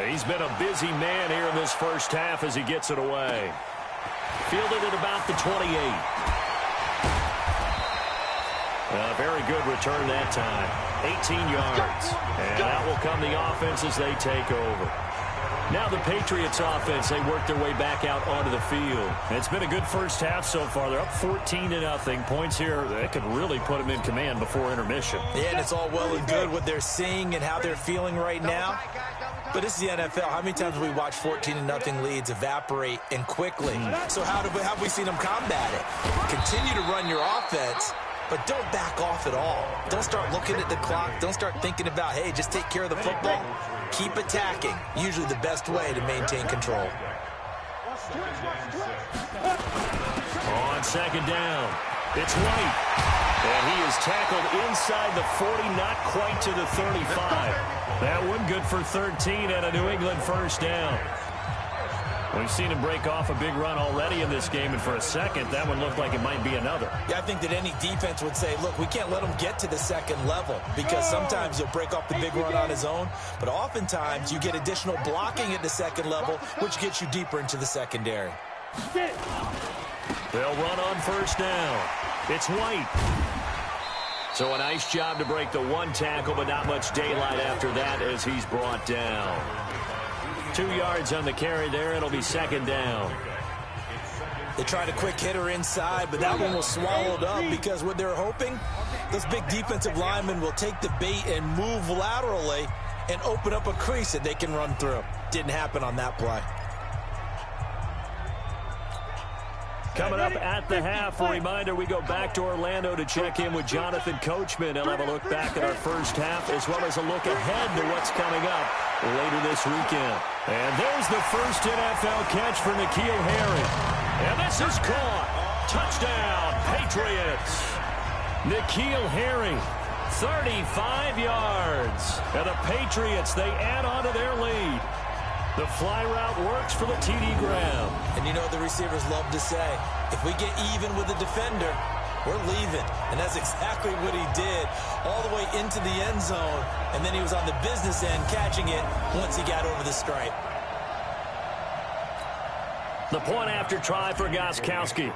He's been a busy man here in this first half as he gets it away. Fielded at about the 28. A very good return that time. 18 yards. And that will come the offense as they take over. Now the Patriots offense, they work their way back out onto the field. It's been a good first half so far. They're up 14-0. Points here that could really put them in command before intermission. Yeah, and it's all well and good what they're seeing and how they're feeling right now. But this is the NFL. How many times have we watched 14-0 leads evaporate and quickly? So how have we seen them combat it? Continue to run your offense, but don't back off at all. Don't start looking at the clock. Don't start thinking about, hey, just take care of the football. Keep attacking. Usually the best way to maintain control. On second down, it's White. And he is tackled inside the 40, not quite to the 35. That one good for 13 and a New England first down. We've seen him break off a big run already in this game, and for a second, that one looked like it might be another. Yeah, I think that any defense would say, look, we can't let him get to the second level because sometimes he'll break off the big run on his own, but oftentimes you get additional blocking at the second level, which gets you deeper into the secondary. They'll run on first down. It's White. So a nice job to break the one tackle, but not much daylight after that as he's brought down. 2 yards on the carry there. It'll be second down. They tried a quick hitter inside, but that one was swallowed up because what they're hoping, those big defensive linemen will take the bait and move laterally and open up a crease that they can run through. Didn't happen on that play. Coming up at the half, a reminder, we go back to Orlando to check in with Jonathan Coachman. He'll have a look back at our first half as well as a look ahead to what's coming up later this weekend. And there's the first NFL catch for N'Keal Harry. And this is caught. Touchdown, Patriots. N'Keal Harry, 35 yards. And the Patriots, they add on to their lead. The fly route works for the TD grab. And you know what the receivers love to say? If we get even with the defender, we're leaving. And that's exactly what he did all the way into the end zone. And then he was on the business end catching it once he got over the stripe. The point after try for Gostkowski.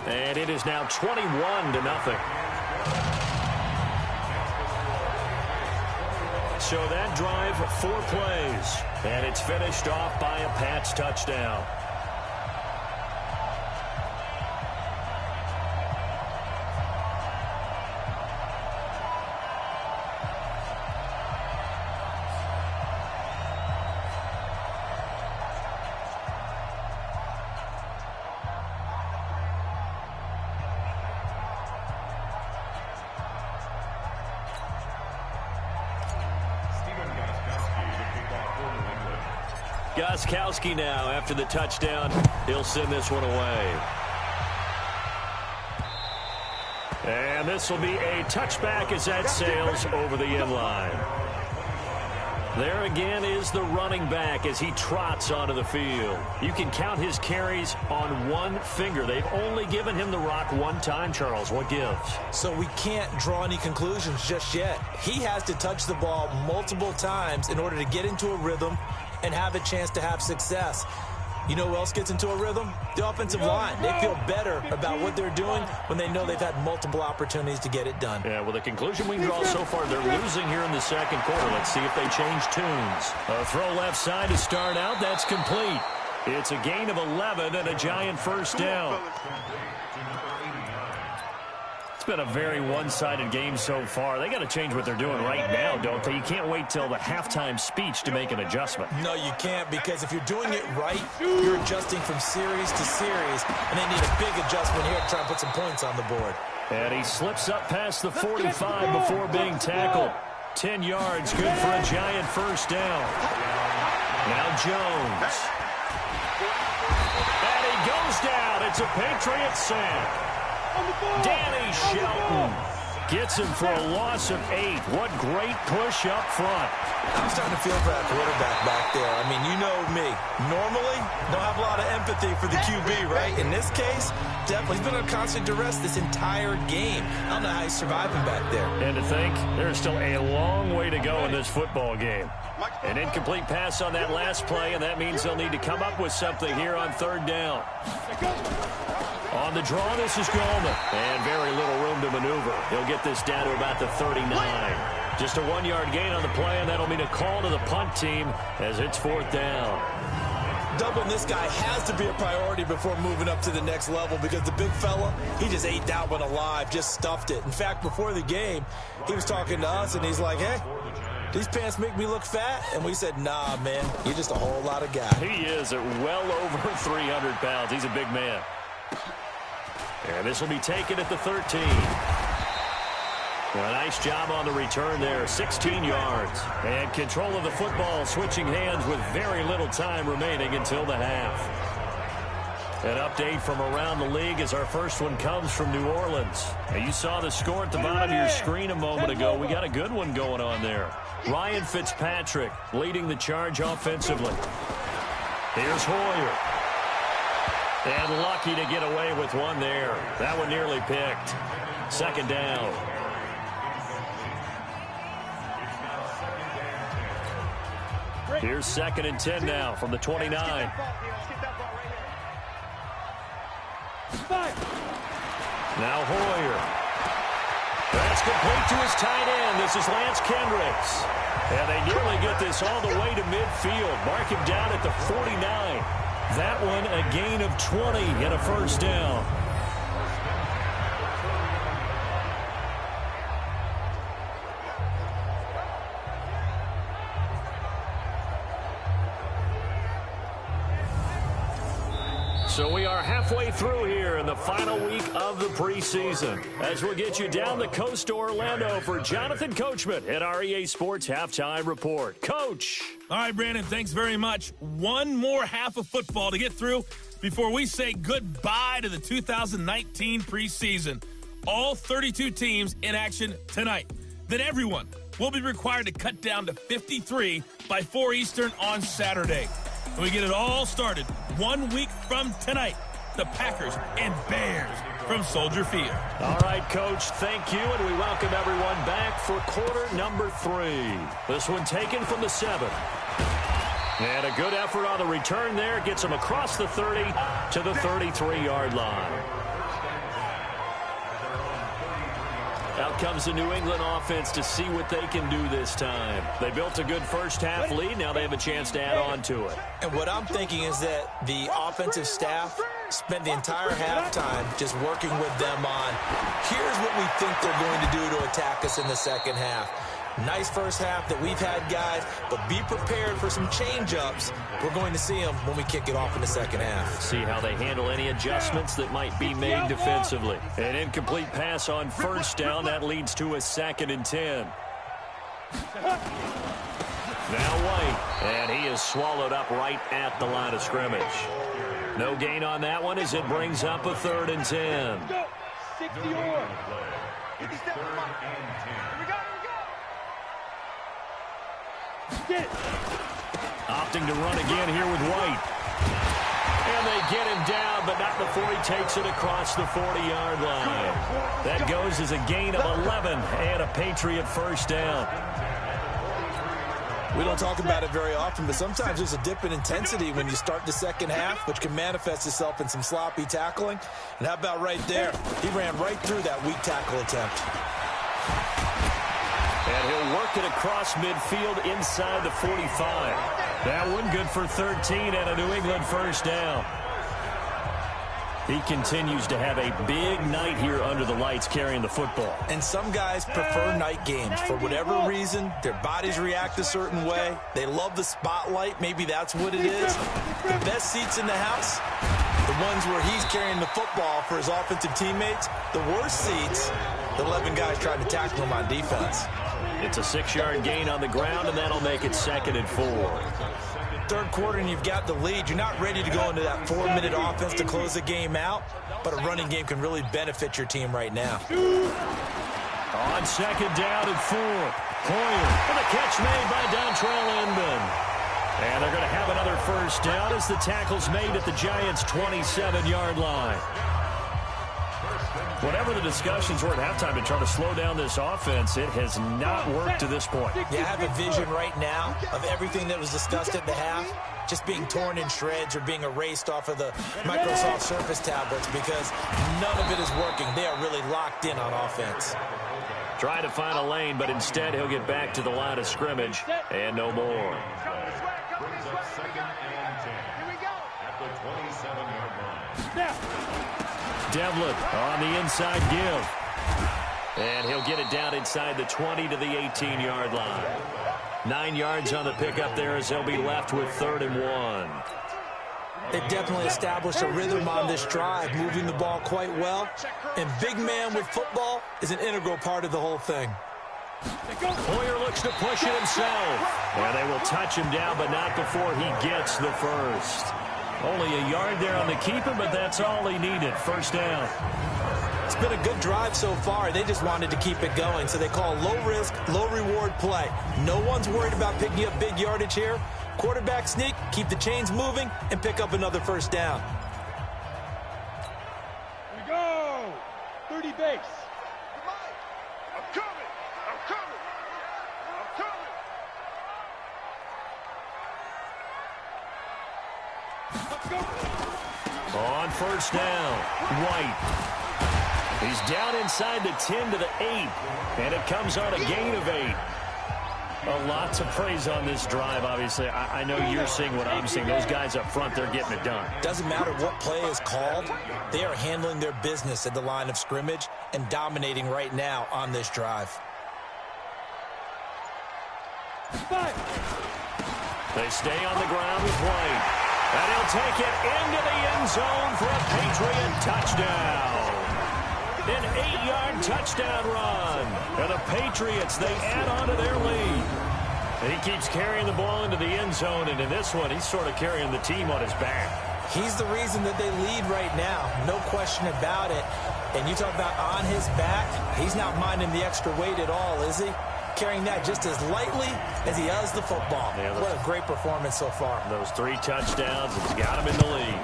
And it is now 21-0. So that drive, 4 plays, and it's finished off by a Pats touchdown. Gostkowski now after the touchdown. He'll send this one away. And this will be a touchback as that sails over the end line. There again is the running back as he trots onto the field. You can count his carries on one finger. They've only given him the rock one time, Charles. What gives? So we can't draw any conclusions just yet. He has to touch the ball multiple times in order to get into a rhythm and have a chance to have success. You know who else gets into a rhythm? The offensive line. They feel better about what they're doing when they know they've had multiple opportunities to get it done. Yeah, well, the conclusion we can draw so far, they're losing here in the second quarter. Let's see if they change tunes. A throw left side to start out. That's complete. It's a gain of 11 and a giant first down. It's been a very one-sided game so far. They got to change what they're doing right now, don't they? You can't wait till the halftime speech to make an adjustment. No, you can't, because if you're doing it right, you're adjusting from series to series, and they need a big adjustment here to try and put some points on the board. And he slips up past the 45 before being tackled. 10 yards, good for a giant first down. Now Jones. And he goes down. It's a Patriots sack. Danny Shelton gets him for a loss of 8. What great push up front. I'm starting to feel for that quarterback back there. I mean, you know me. Normally, don't have a lot of empathy for the QB, right? In this case, definitely. He's been under constant duress this entire game. I don't know how he's surviving back there. And to think, there's still a long way to go in this football game. An incomplete pass on that last play, and that means they'll need to come up with something here on third down. On the draw, this is Goldman. And very little room to maneuver. He'll get this down to about the 39. Just a 1-yard gain on the play, and that'll mean a call to the punt team as it's fourth down. Doubling this guy has to be a priority before moving up to the next level, because the big fella, he just ate that one alive, just stuffed it. In fact, before the game, he was talking to us, and he's like, hey, these pants make me look fat. And we said, nah, man, you're just a whole lot of guy. He is at well over 300 pounds. He's a big man. And this will be taken at the 13. A nice job on the return there, 16 yards. And control of the football, switching hands with very little time remaining until the half. An update from around the league as our first one comes from New Orleans. Now, you saw the score at the bottom of your screen a moment ago. We got a good one going on there. Ryan Fitzpatrick leading the charge offensively. Here's Hoyer. And lucky to get away with one there. That one nearly picked. Second down. Here's 2nd and 10 now from the 29. Now Hoyer. That's complete to his tight end. This is Lance Kendricks. And they nearly get this all the way to midfield. Mark him down at the 49. That one a gain of 20 and a first down. So we are halfway through here in the final week of the preseason as we'll get you down the coast to Orlando for Jonathan Coachman at our EA Sports Halftime Report. Coach. All right, Brandon, thanks very much. One more half of football to get through before we say goodbye to the 2019 preseason. All 32 teams in action tonight. Then everyone will be required to cut down to 53 by 4 Eastern on Saturday. And we get it all started 1 week from tonight. The Packers and Bears from Soldier Field. All right, Coach, thank you, and we welcome everyone back for quarter number 3. This one taken from the 7. And a good effort on the return there. Gets them across the 30 to the 33-yard line. Out comes the New England offense to see what they can do this time. They built a good first-half lead. Now they have a chance to add on to it. And what I'm thinking is that the offensive staff spent the entire halftime just working with them on, here's what we think they're going to do to attack us in the second half. Nice first half that we've had, guys, but be prepared for some change-ups. We're going to see them when we kick it off in the second half. See how they handle any adjustments that might be made defensively. An incomplete pass on first down. That leads to a 2nd and 10. Now White, and he is swallowed up right at the line of scrimmage. No gain on that one as it brings up a 3rd and 10. 60-yard. Opting to run again here with White. And they get him down, but not before he takes it across the 40-yard line. That goes as a gain of 11 and a Patriot first down. We don't talk about it very often, but sometimes there's a dip in intensity when you start the second half, which can manifest itself in some sloppy tackling. And how about right there? He ran right through that weak tackle attempt. And he'll work it across midfield inside the 45. That one good for 13 and a New England first down. He continues to have a big night here under the lights carrying the football. And some guys prefer night games. For whatever reason, their bodies react a certain way. They love the spotlight. Maybe that's what it is. The best seats in the house, the ones where he's carrying the football for his offensive teammates. The worst seats, the 11 guys trying to tackle him on defense. It's a 6-yard gain on the ground, and that'll make it 2nd and 4. Third quarter and you've got the lead. You're not ready to go into that 4-minute offense to close the game out, but a running game can really benefit your team right now. On 2nd down and 4, Hoyer for the catch made by Dontrell Inman. And they're going to have another first down as the tackle's made at the Giants' 27-yard line. Whatever the discussions were at halftime to try to slow down this offense, it has not worked to this point. Yeah, I have a vision right now of everything that was discussed at the half just being torn in shreds or being erased off of the Microsoft Surface tablets because none of it is working. They are really locked in on offense. Trying to find a lane, but instead he'll get back to the line of scrimmage and no more. Devlin on the inside give. And he'll get it down inside the 20 to the 18-yard line. 9 yards on the pickup there as they'll be left with 3rd and 1. They've definitely established a rhythm on this drive, moving the ball quite well. And big man with football is an integral part of the whole thing. Hoyer looks to push it himself. And they will touch him down, but not before he gets the first. Only a yard there on the keeper, but that's all he needed. First down. It's been a good drive so far. They just wanted to keep it going, so they call low-risk, low-reward play. No one's worried about picking up big yardage here. Quarterback sneak, keep the chains moving, and pick up another first down. Here we go. 30 base. I'm coming. I'm coming. I'm coming. Let's go. On first down, White. He's down inside the 10 to the 8, and it comes on a gain of 8. A lot to praise on this drive, obviously. I know you're seeing what I'm seeing. Those guys up front, they're getting it done. Doesn't matter what play is called. They are handling their business at the line of scrimmage and dominating right now on this drive. They stay on the ground with White. And he'll take it into the end zone for a Patriot touchdown. An 8-yard touchdown run. And the Patriots, they add on to their lead. And he keeps carrying the ball into the end zone, and in this one, he's sort of carrying the team on his back. He's the reason that they lead right now. No question about it. And you talk about on his back, he's not minding the extra weight at all, is he? Carrying that just as lightly as he does the football. Yeah, what a great performance so far. Those 3 touchdowns have got him in the lead.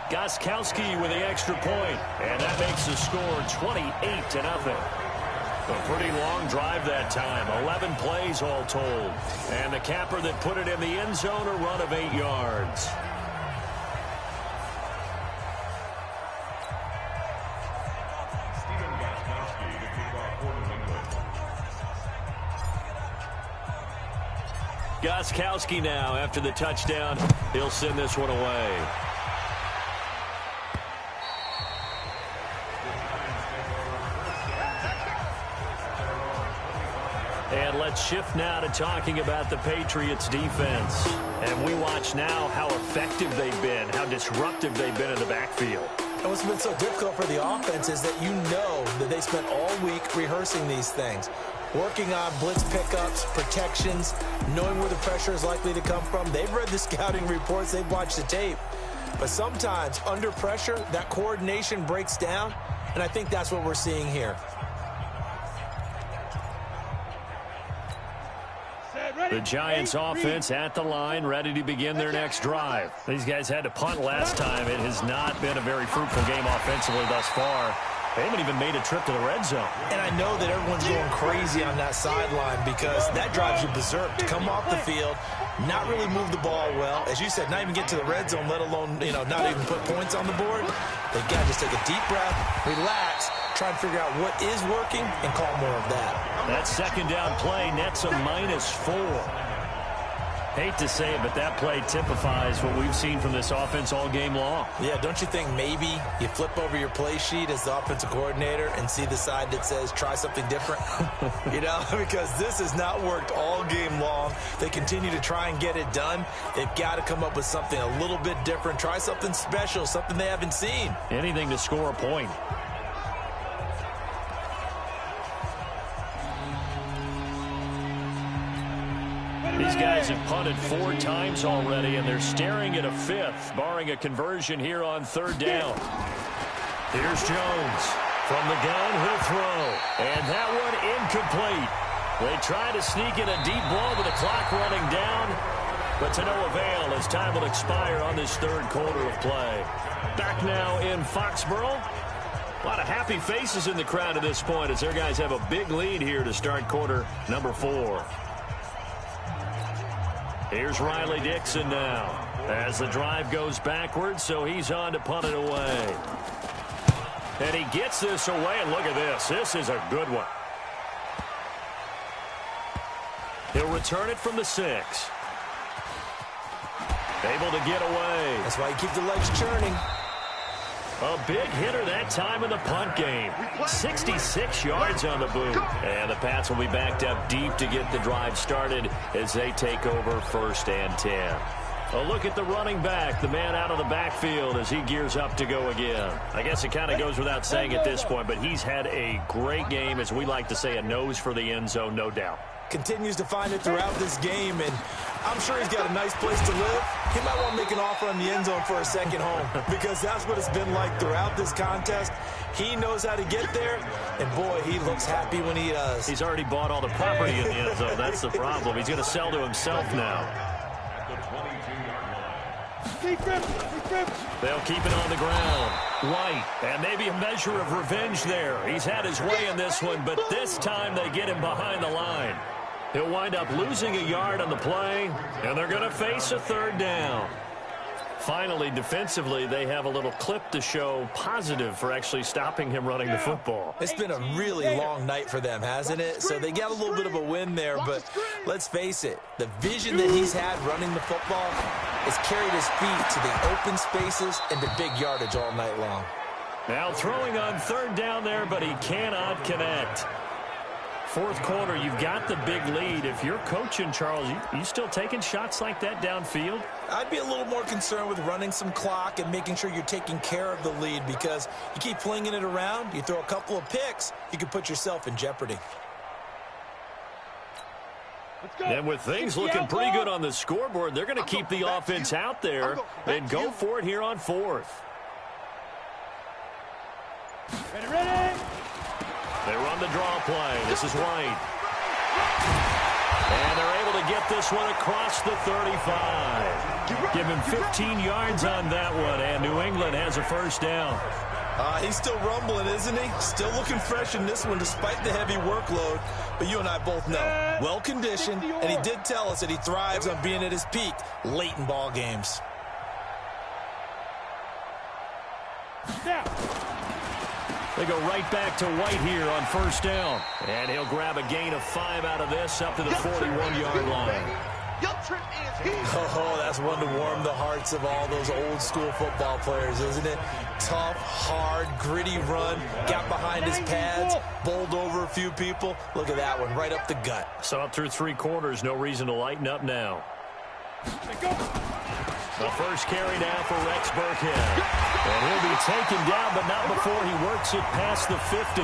Gostkowski with the extra point, and that makes the score 28-0. A pretty long drive that time, 11 plays all told. And the capper that put it in the end zone, a run of 8 yards. Gostkowski now, after the touchdown, he'll send this one away. And let's shift now to talking about the Patriots defense. And we watch now how effective they've been, how disruptive they've been in the backfield. And what's been so difficult for the offense is that you know that they spent all week rehearsing these things. Working on blitz pickups, protections, knowing where the pressure is likely to come from. They've read the scouting reports. They've watched the tape. But sometimes, under pressure, that coordination breaks down, and I think that's what we're seeing here. The Giants offense at the line, ready to begin their next drive. These guys had to punt last time. It has not been a very fruitful game offensively thus far. They haven't even made a trip to the red zone. And I know that everyone's going crazy on that sideline because that drives you berserk. To come off the field, not really move the ball well. As you said, not even get to the red zone, let alone, not even put points on the board. They've got to just take a deep breath, relax, try and figure out what is working, and call more of that. That second down play nets a -4. Hate to say it, but that play typifies what we've seen from this offense all game long. Yeah, don't you think maybe you flip over your play sheet as the offensive coordinator and see the side that says try something different? Because this has not worked all game long. They continue to try and get it done. They've got to come up with something a little bit different. Try something special, something they haven't seen. Anything to score a point. These guys have punted 4 times already, and they're staring at a 5th, barring a conversion here on 3rd down. Here's Jones. From the gun, he'll throw. And that one incomplete. They try to sneak in a deep ball with the clock running down, but to no avail as time will expire on this 3rd quarter of play. Back now in Foxborough. A lot of happy faces in the crowd at this point as their guys have a big lead here to start quarter number 4. Here's Riley Dixon now as the drive goes backwards, so he's on to punt it away. And he gets this away, and look at this. This is a good one. He'll return it from the 6. Able to get away. That's why you keep the legs churning. A big hitter that time in the punt game. 66 yards on the boot. And the Pats will be backed up deep to get the drive started as they take over 1st and 10. A look at the running back, the man out of the backfield as he gears up to go again. I guess it kind of goes without saying at this point, but he's had a great game, as we like to say, a nose for the end zone, no doubt. Continues to find it throughout this game, and I'm sure he's got a nice place to live. He might want to make an offer on the end zone for a second home because that's what it's been like throughout this contest. He knows how to get there, and boy, he looks happy when he does. He's already bought all the property in the end zone. That's the problem. He's going to sell to himself now. They'll keep it on the ground. White, and maybe a measure of revenge there. He's had his way in this one, but this time they get him behind the line. He'll wind up losing a yard on the play, and they're going to face a 3rd down. Finally, defensively, they have a little clip to show positive for actually stopping him running the football. It's been a really long night for them, hasn't it? So they got a little bit of a win there, but let's face it, the vision that he's had running the football has carried his feet to the open spaces and to big yardage all night long. Now throwing on 3rd down there, but he cannot connect. 4th quarter, you've got the big lead. If you're coaching, Charles, you still taking shots like that downfield? I'd be a little more concerned with running some clock and making sure you're taking care of the lead because you keep flinging it around, you throw a couple of picks, you can put yourself in jeopardy. And with things looking pretty good on the scoreboard, they're going to keep the offense out there and go for it here on 4th. Ready? They run the draw play. This is White. And they're able to get this one across the 35. Give him 15 yards on that one, and New England has a 1st down. He's still rumbling, isn't he? Still looking fresh in this one despite the heavy workload. But you and I both know, well-conditioned, and he did tell us that he thrives on being at his peak late in ball games. Now. They go right back to White here on 1st down. And he'll grab a gain of 5 out of this up to the 41-yard line. Oh, that's one to warm the hearts of all those old-school football players, isn't it? Tough, hard, gritty run. Got behind his pads, bowled over a few people. Look at that one, right up the gut. So up through 3 quarters, no reason to lighten up now. The first carry now for Rex Burkhead. And he'll be taken down, but not before he works it past the 50.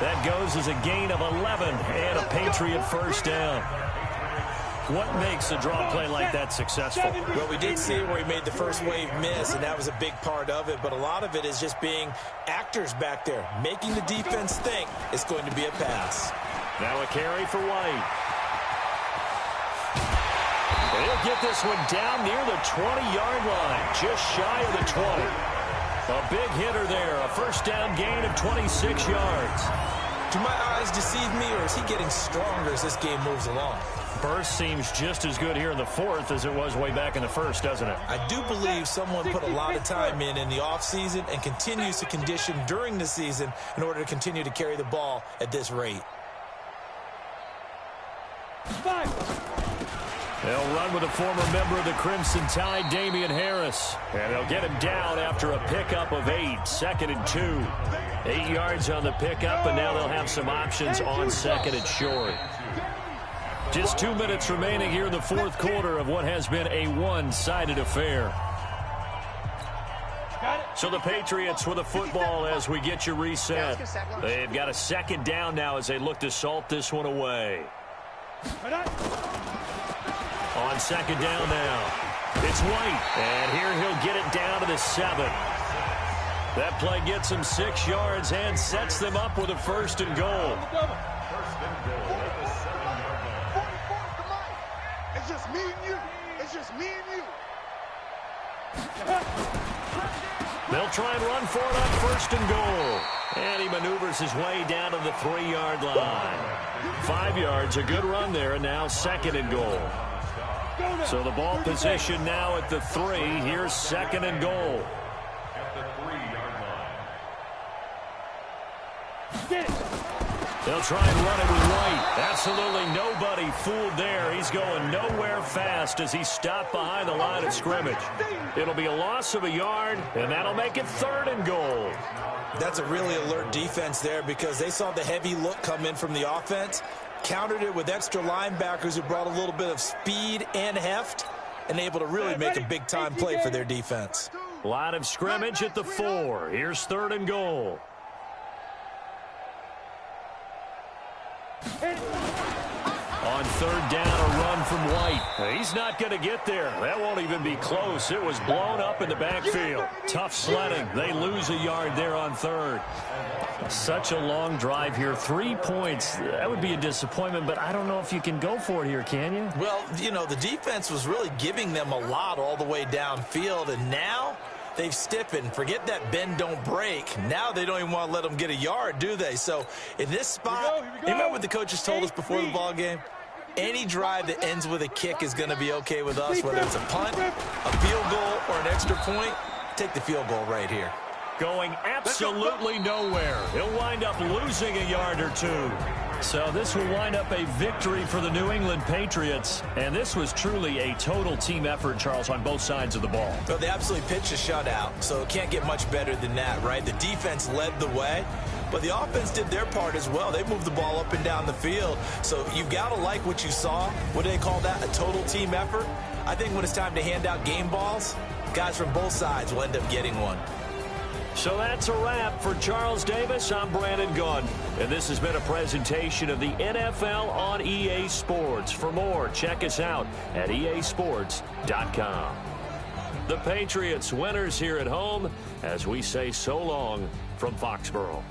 That goes as a gain of 11 and a Patriot 1st down. What makes a draw play like that successful? Well, we did see where he made the first wave miss, and that was a big part of it. But a lot of it is just being actors back there, making the defense think it's going to be a pass. Now a carry for White. He'll get this one down near the 20-yard line, just shy of the 20. A big hitter there. A first down gain of 26 yards. Do my eyes deceive me, or is he getting stronger as this game moves along? Burst seems just as good here in the fourth as it was way back in the first, doesn't it? I do believe someone put a lot of time in the offseason and continues to condition during the season in order to continue to carry the ball at this rate. They'll run with a former member of the Crimson Tide, Damian Harris. And they'll get him down after a pickup of 8, 2nd and 2. 8 yards on the pickup, and now they'll have some options on 2nd and short. Just 2 minutes remaining here in the fourth quarter of what has been a one-sided affair. So the Patriots with the football as we get you reset. They've got a second down now as they look to salt this one away. On second down now, it's White, and here he'll get it down to the 7. That play gets him 6 yards and sets them up with a 1st and goal. It's just me and you. It's just me and you. They'll try and run for it on 1st and goal. And he maneuvers his way down to the 3-yard line. 5 yards, a good run there, and now 2nd and goal. So the ball position now at the 3. Here's 2nd and goal. They'll try and run it with White. Absolutely nobody fooled there. He's going nowhere fast as he's stopped behind the line of scrimmage. It'll be a loss of a yard, and that'll make it 3rd and goal. That's a really alert defense there because they saw the heavy look come in from the offense, countered it with extra linebackers who brought a little bit of speed and heft, and able to really make a big-time play for their defense. Line of scrimmage at the 4. Here's 3rd and goal. On 3rd down, a run from White. He's not going to get there. That won't even be close. It was blown up in the backfield. Tough sledding. They lose a yard there on 3rd. Such a long drive here. 3 points. That would be a disappointment, but I don't know if you can go for it here, can you? Well, you know, the defense was really giving them a lot all the way downfield, and now they've stiffened. Forget that bend, don't break. Now they don't even want to let them get a yard, do they? So in this spot, remember what the coaches told us before the ball game? Any drive that ends with a kick is going to be okay with us, whether it's a punt, a field goal, or an extra point. Take the field goal right here. Going absolutely nowhere. He'll wind up losing a yard or 2. So this will wind up a victory for the New England Patriots. And this was truly a total team effort, Charles, on both sides of the ball. Well, they absolutely pitched a shutout, so it can't get much better than that, right? The defense led the way, but the offense did their part as well. They moved the ball up and down the field. So you've got to like what you saw. What do they call that? A total team effort? I think when it's time to hand out game balls, guys from both sides will end up getting one. So that's a wrap for Charles Davis. I'm Brandon Gunn, and this has been a presentation of the NFL on EA Sports. For more, check us out at easports.com. The Patriots winners here at home as we say so long from Foxborough.